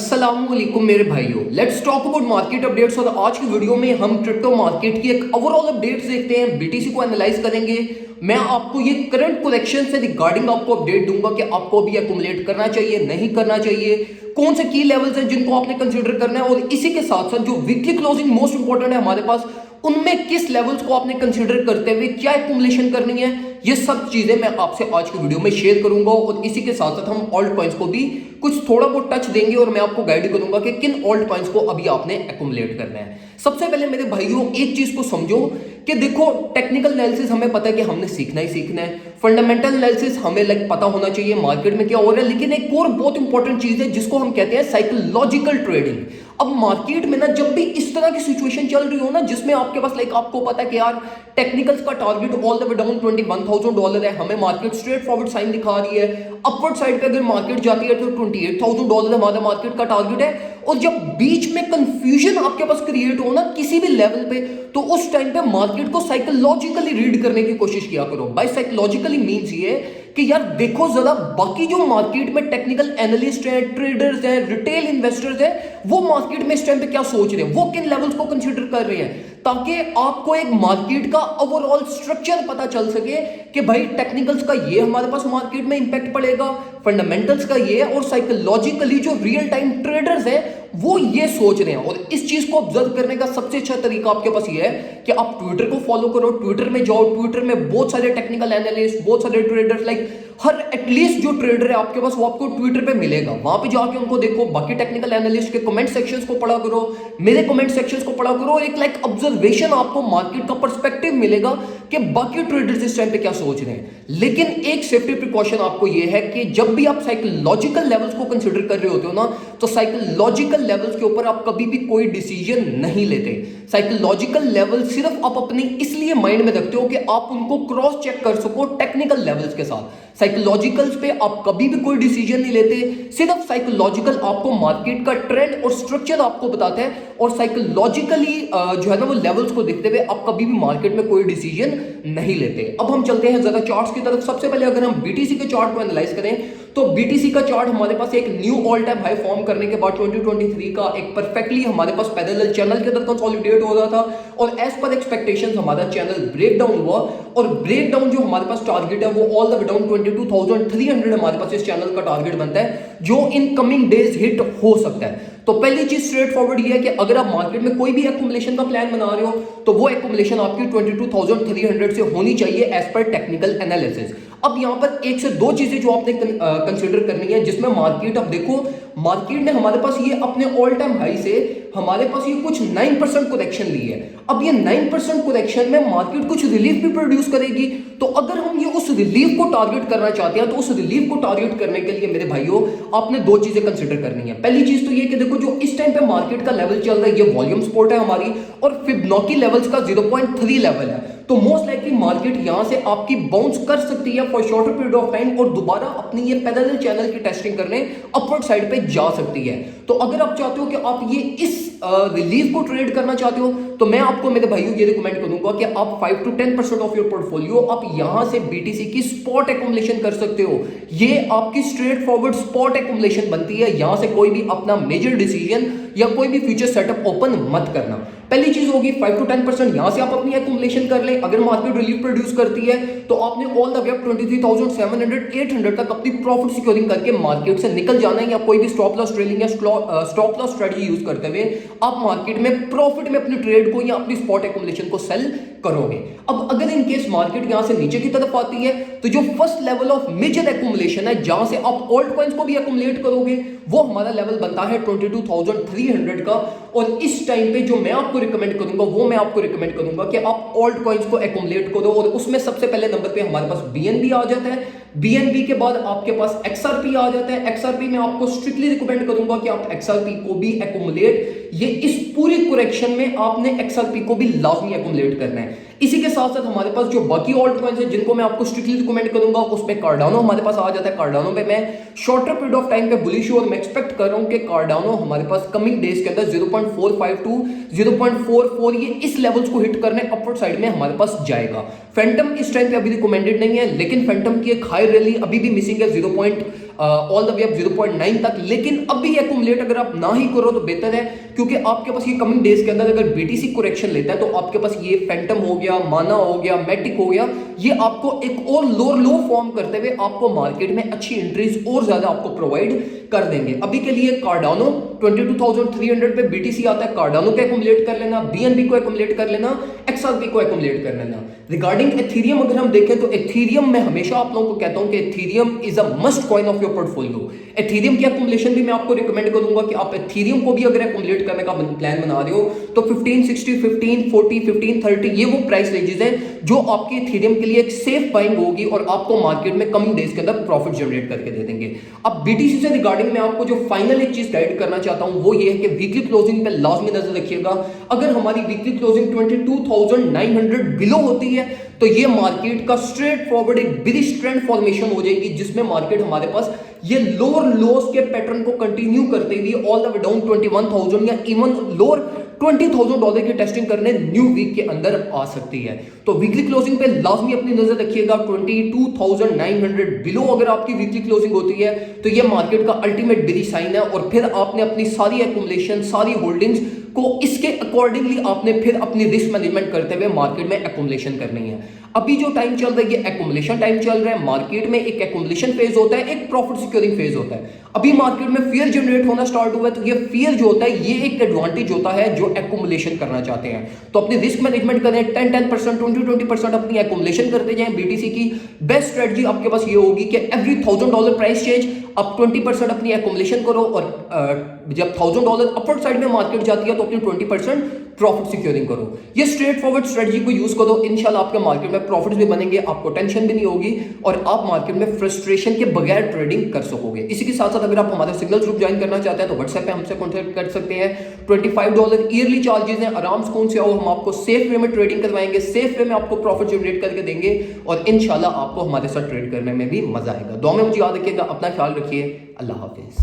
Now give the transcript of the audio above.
अस्सलाम वालेकुम मेरे भाइयों, let's talk about market updates. और आज की वीडियो में हम क्रिप्टो मार्केट की एक ओवरऑल अपडेट्स देखते हैं, बीटीसी को एनालाइज करेंगे। मैं आपको ये करंट कलेक्शन से रिगार्डिंग आपको अपडेट दूंगा कि आपको भी एक्युमुलेट करना चाहिए, नहीं करना चाहिए, कौन से की लेवल्स हैं जिनको आपने कंसीडर करना है, और इसी के साथ साथ जो वीकली क्लोजिंग मोस्ट इंपॉर्टेंट है हमारे पास, उनमें किस लेवल्स को आपने कंसीडर करते हुए क्या एक्युमुलेशन करनी है, ये सब चीजें मैं आपसे आज की वीडियो में शेयर करूंगा। और इसी के साथ साथ हम ऑल्ट कॉइंस को भी कुछ थोड़ा बहुत टच देंगे और मैं आपको गाइड करूंगा कि किन ऑल्ट कॉइंस को अभी आपने एक्युमुलेट करना है। सबसे पहले मेरे भाइयों एक चीज को समझो कि देखो, टेक्निकल एनालिसिस हमें पता है कि हमने सीखना ही सीखना है, फंडामेंटल एनालिसिस हमें पता होना चाहिए मार्केट में क्या हो रहा है, लेकिन एक और बहुत इंपॉर्टेंट चीज है जिसको हम कहते हैं साइकोलॉजिकल ट्रेडिंग। अब मार्केट में ना जब भी इस तरह की सिचुएशन चल रही हो ना जिसमें आपके पास आपको पता है कि यार टेक्निकल्स का target all the way down $21,000 है, हमें मार्केट स्ट्रेट फॉरवर्ड साइन दिखा रही है, अपवर्ड साइड पे अगर मार्केट जाती है तो $28,000 हमारा मार्केट का टारगेट है। और जब बीच में कंफ्यूजन आपके पास क्रिएट हो ना किसी भी लेवल पे, तो उस टाइम पे मार्केट को साइकोलॉजिकली रीड करने की कोशिश किया करो। बाय साइकोलॉजिकली मींस ये कि यार देखो जरा बाकी जो मार्केट में टेक्निकल एनालिस्ट हैं, ट्रेडर्स हैं, रिटेल इन्वेस्टर्स हैं, वो मार्केट में इस टाइम पे क्या सोच रहे हैं, वो किन लेवल्स को कंसीडर कर रहे हैं, ताकि आपको एक मार्केट का ओवरऑल स्ट्रक्चर पता चल सके कि भाई टेक्निकल्स का ये हमारे पास मार्केट में इंपैक्ट पड़ेगा, फंडामेंटल्स का ये, और साइकोलॉजिकली जो रियल टाइम ट्रेडर्स हैं वो ये सोच रहे हैं। और इस चीज को ऑब्जर्व करने का सबसे अच्छा तरीका आपके पास ये है कि आप ट्विटर को फॉलो करो, ट्विटर में जाओ, ट्विटर में बहुत सारे टेक्निकल एनालिस्ट, बहुत सारे ट्रेडर्स, हर एटलीस्ट जो ट्रेडर है आपके पास वो आपको ट्विटर पे मिलेगा, वहां पे जाके उनको देखो, बाकी टेक्निकल एनालिस्ट के कमेंट सेक्शंस को पढ़ा करो, मेरे कमेंट सेक्शंस को पढ़ा करो, एक ऑब्जर्वेशन आपको मार्केट का पर्सपेक्टिव मिलेगा कि बाकी ट्रेडर्स इस टाइम पे क्या सोच रहे हैं। लेकिन एक सेफ्टी प्रिकॉशन आपको ये है कि जब भी आप साइकोलॉजिकल लेवल्स को कंसीडर कर रहे होते हो ना, तो साइकोलॉजिकल लेवल्स के ऊपर आप कभी भी कोई डिसीजन नहीं लेते। साइकोलॉजिकल लेवल सिर्फ आप अपने इसलिए माइंड में रखते हो कि आप उनको क्रॉस चेक कर सको टेक्निकल लेवल्स के साथ। साइकोलॉजिकल्स पे आप कभी भी कोई डिसीजन नहीं लेते, सिर्फ साइकोलॉजिकल आपको मार्केट का ट्रेंड और स्ट्रक्चर आपको बताते हैं, और साइकोलॉजिकली जो है ना वो लेवल्स को देखते हुए आप कभी भी मार्केट में कोई डिसीजन नहीं लेते। अब हम चलते हैं जरा चार्ट्स की तरफ। सबसे पहले अगर हम बीटीसी के चार्ट को एनालाइज करें तो बीटीसी का चार्ट हमारे पास एक knew all time high form करने के बाद 2023 का एक परफेक्टली हमारे पास पैरेलल चैनल के अंदर कंसोलिडेट हो रहा था, और एज पर एक्सपेक्टेशंस हमारा चैनल ब्रेक डाउन हुआ, और ब्रेक डाउन जो हमारे पास टारगेट है वो ऑल द वे डाउन 22,300 हमारे पास इस चैनल का टारगेट बनता है, जो इन कमिंग डेज हिट हो सकता है। तो पहली चीज स्ट्रेट फॉरवर्ड ये है कि अगर आप मार्केट में कोई भी एक्युमुलेशन का प्लान बना रहे हो तो वो एक्युमुलेशन आपकी 22,300 से होनी चाहिए एज पर टेक्निकल एनालिसिस। अब यहां पर एक से दो चीजें जो आपने कंसीडर करनी है, जिसमें मार्केट, अब देखो मार्केट ने हमारे पास ये अपने ऑल टाइम हाई से हमारे पास ये कुछ 9% करेक्शन ली है। अब ये 9% करेक्शन में मार्केट कुछ रिलीफ भी प्रोड्यूस करेगी, तो अगर हम ये उस रिलीफ को टारगेट करना चाहते हैं तो उस रिलीफ को टारगेट करने के लिए मेरे भाइयों आपने दो चीजें कंसीडर करनी है। पहली चीज तो ये कि देखो जो इस टाइम पे मार्केट का लेवल चल रहा है ये वॉल्यूम सपोर्ट है हमारी, और फिबोनाची लेवल्स का 0.3 लेवल है, तो मोस्ट लाइकली मार्केट यहां से आपकी बाउंस कर सकती है for shorter period of time और दोबारा अपनी ये पैरेलल चैनल की टेस्टिंग करने अपवर्ड साइड पे जा सकती है। तो अगर आप चाहते हो कि आप ये इस रिलीफ को ट्रेड करना चाहते हो तो मैं आपको मेरे भाइयों ये रिकमेंड करूंगा कि आप 5 to 10% ऑफ योर पोर्टफोलियो आप यहां से बीटीसी की स्पॉट एक्युमुलेशन कर सकते हो। ये आपकी स्ट्रेट फॉरवर्ड स्पॉट एक्युमुलेशन बनती है, यहां से कोई भी अपना मेजर डिसीजन या कोई भी फ्यूचर सेटअप ओपन मत करना। पहली चीज होगी 5 to 10% यहां से आप अपनी एक्युमुलेशन कर लें। अगर मार्केट रिलीफ प्रोड्यूस करती है तो आपने ऑल द वे अप 23,700 800 तक अपनी प्रॉफिट सिक्योरिंग करके मार्केट से निकल जाना है, या कोई भी स्टॉप लॉस ट्रेडिंग या स्टॉप लॉस स्ट्रेटजी यूज करते हुए आप मार्केट में प्रॉफिट में अपनी ट्रेड को या अपनी स्पॉट एक्युमुलेशन को सेल करोगे। अब अगर इन केस मार्केट यहां से नीचे की तरफ आती है तो जो first level of major accumulation है जहां से आप ऑल्ट कॉइंस को भी एक्युमुलेट करोगे वो हमारा लेवल बनता है 22,300 का। और इस टाइम पे जो मैं आपको रिकमेंड करूंगा वो मैं आपको रिकमेंड करूंगा कि आप ऑल्ट कॉइंस को एक्युमुलेट करो, और उसमें सबसे पहले नंबर पे हमारे पास बीएनबी आ जाता है, बीएनबी के बाद आपके पास एक्सआरपी आ जाता है। एक्सआरपी में आपको स्ट्रिक्टली रिकमेंड करूंगा कि आप एक्सआरपी को भी एक्युमुलेट, ये इस पूरी करेक्शन में आपने एक्सआरपी को भी लाजमी एक्युमुलेट करना है। इसी के साथ साथ हमारे पास जो बाकी ऑल्ट कॉइंस है जिनको मैं आपको स्ट्रिक्टली रिकमेंड करूंगा उसमें कार्डानो हमारे पास आ जाता है। कार्डानो पे मैं शॉर्टर पीरियड ऑफ टाइम पे बुलिश हूं और मैं एक्सपेक्ट कर रहा हूं कि कार्डानो हमारे पास कमिंग डेज के अंदर 0.45 to 0.44 ये इस लेवल्स को हिट करने अपवर्ड साइड में हमारे पास जाएगा। फैंटम इस टाइम पे अभी रिकमेंडेड नहीं है, लेकिन फैंटम की एक हाई रैली अभी भी मिसिंग है 0.9 तक। लेकिन अभी एक्यूमुलेट अगर आप ना ही करो तो बेहतर है, क्योंकि आपके पास ये कमिंग डेज के अंदर अगर बीटीसी करेक्शन लेता है तो आपके पास ये फैंटम हो गया, माना हो गया, मैटिक हो गया, ये आपको एक और लोअर लो फॉर्म करते हुए आपको मार्केट में अच्छी एंट्रीज और ज्यादा आपको प्रोवाइड कर देंगे। अभी के लिए कार्डानो 22,300 पे बीटीसी आता है, कार्डानो को एक्यूमुलेट कर लेना, बीएनबी को एक्यूमुलेट कर लेना, एक्सआरपी को एक्यूमुलेट कर लेना। रिगार्डिंग एथेरियम अगर हम देखें तो एथेरियम में हमेशा आप लोगों को कहता हूं कि Ethereum is a must coin of your portfolio. Ethereum की एक्यूमुलेशन भी मैं आपको रिकमेंड करूंगा कि आप एथेरियम को भी अगर एक्यूमुलेट करने का प्लान बना रहे हो तो 1560, 1540, 1530 ये वो प्राइस रेंजेस हैं जो आपके एथेरियम के लिए एक सेफ बाइंग होगी और आपको मार्केट में कमिंग डेज के अंदर प्रॉफिट जनरेट करके दे देंगे। अब बीटीसी से रिगार्डिंग मैं आपको जो फाइनल एक चीज गाइड करना चाहता हूं वो ये है कि वीकली क्लोजिंग पे लाजमी नजर रखिएगा। अगर हमारी वीकली क्लोजिंग 22,900 बिलो होती है तो ये मार्केट का स्ट्रेट फॉरवर्ड एक बिलिश ट्रेंड फॉर्मेशन हो जाएगी, जिसमें मार्केट हमारे पास ये लोअर लोस के पैटर्न को कंटिन्यू करते हुए ऑल द वे डाउन 21,000 या इवन लोअर $20,000 की टेस्टिंग करने न्यू वीक के अंदर आ सकती है। तो वीकली क्लोजिंग पे लाजमी अपनी नजर रखिएगा। 22,900 बिलो अगर आपकी वीकली क्लोजिंग होती है तो ये मार्केट का अल्टीमेट बिलिश साइन है, और फिर आपने अपनी सारी एक्यूमुलेशन, सारी होल्डिंग्स को इसके अकॉर्डिंगली आपने फिर अपनी रिस्क मैनेजमेंट करते हुए मार्केट में एक्यूमुलेशन करनी है। अभी जो टाइम चल रहा है ये एक्यूमुलेशन टाइम चल रहा है। मार्केट में एक एक्यूमुलेशन फेज होता है, एक प्रॉफिट सिक्योरिंग फेज होता है। अभी मार्केट में फियर जनरेट होना स्टार्ट हुआ है, तो ये फियर जो होता है ये एक एडवांटेज होता है जो एक्यूमुलेशन करना चाहते हैं। तो अपनी रिस्क मैनेजमेंट करें, 10% 20% अपनी एक्यूमुलेशन करते जाएं। बीटीसी की बेस्ट स्ट्रेटजी आपके पास ये होगी कि एवरी $1,000 प्राइस चेंज आप 20% अपनी एक्यूमुलेशन करो, और जब $1,000 अपवर्ड साइड में मार्केट जाती है तो अपनी 20% प्रॉफिट सिक्योरिंग करो। ये स्ट्रेट फॉरवर्ड स्ट्रेटजी को यूज करो, इंशाल्लाह आपके मार्केट में प्रॉफिट्स भी बनेंगे, आपको टेंशन भी नहीं होगी और आप मार्केट में फ्रस्ट्रेशन के बगैर ट्रेडिंग कर सकोगे। इसी के साथ साथ अगर आप हमारे सिग्नल ग्रुप ज्वाइन करना चाहते हैं तो व्हाट्सएप पे हमसे कॉन्टैक्ट कर सकते हैं। $25 ईयरली चार्जेस हैं, आराम सुकून से आओ, हम आपको सेफ वे में ट्रेडिंग करवाएंगे, सेफ वे में आपको प्रॉफिट जनरेट करके देंगे और इंशाल्लाह आपको हमारे साथ ट्रेड करने में भी मजा आएगा। दुआ में मुझे याद रखिएगा, अपना ख्याल रखिए, अल्लाह हाफिज।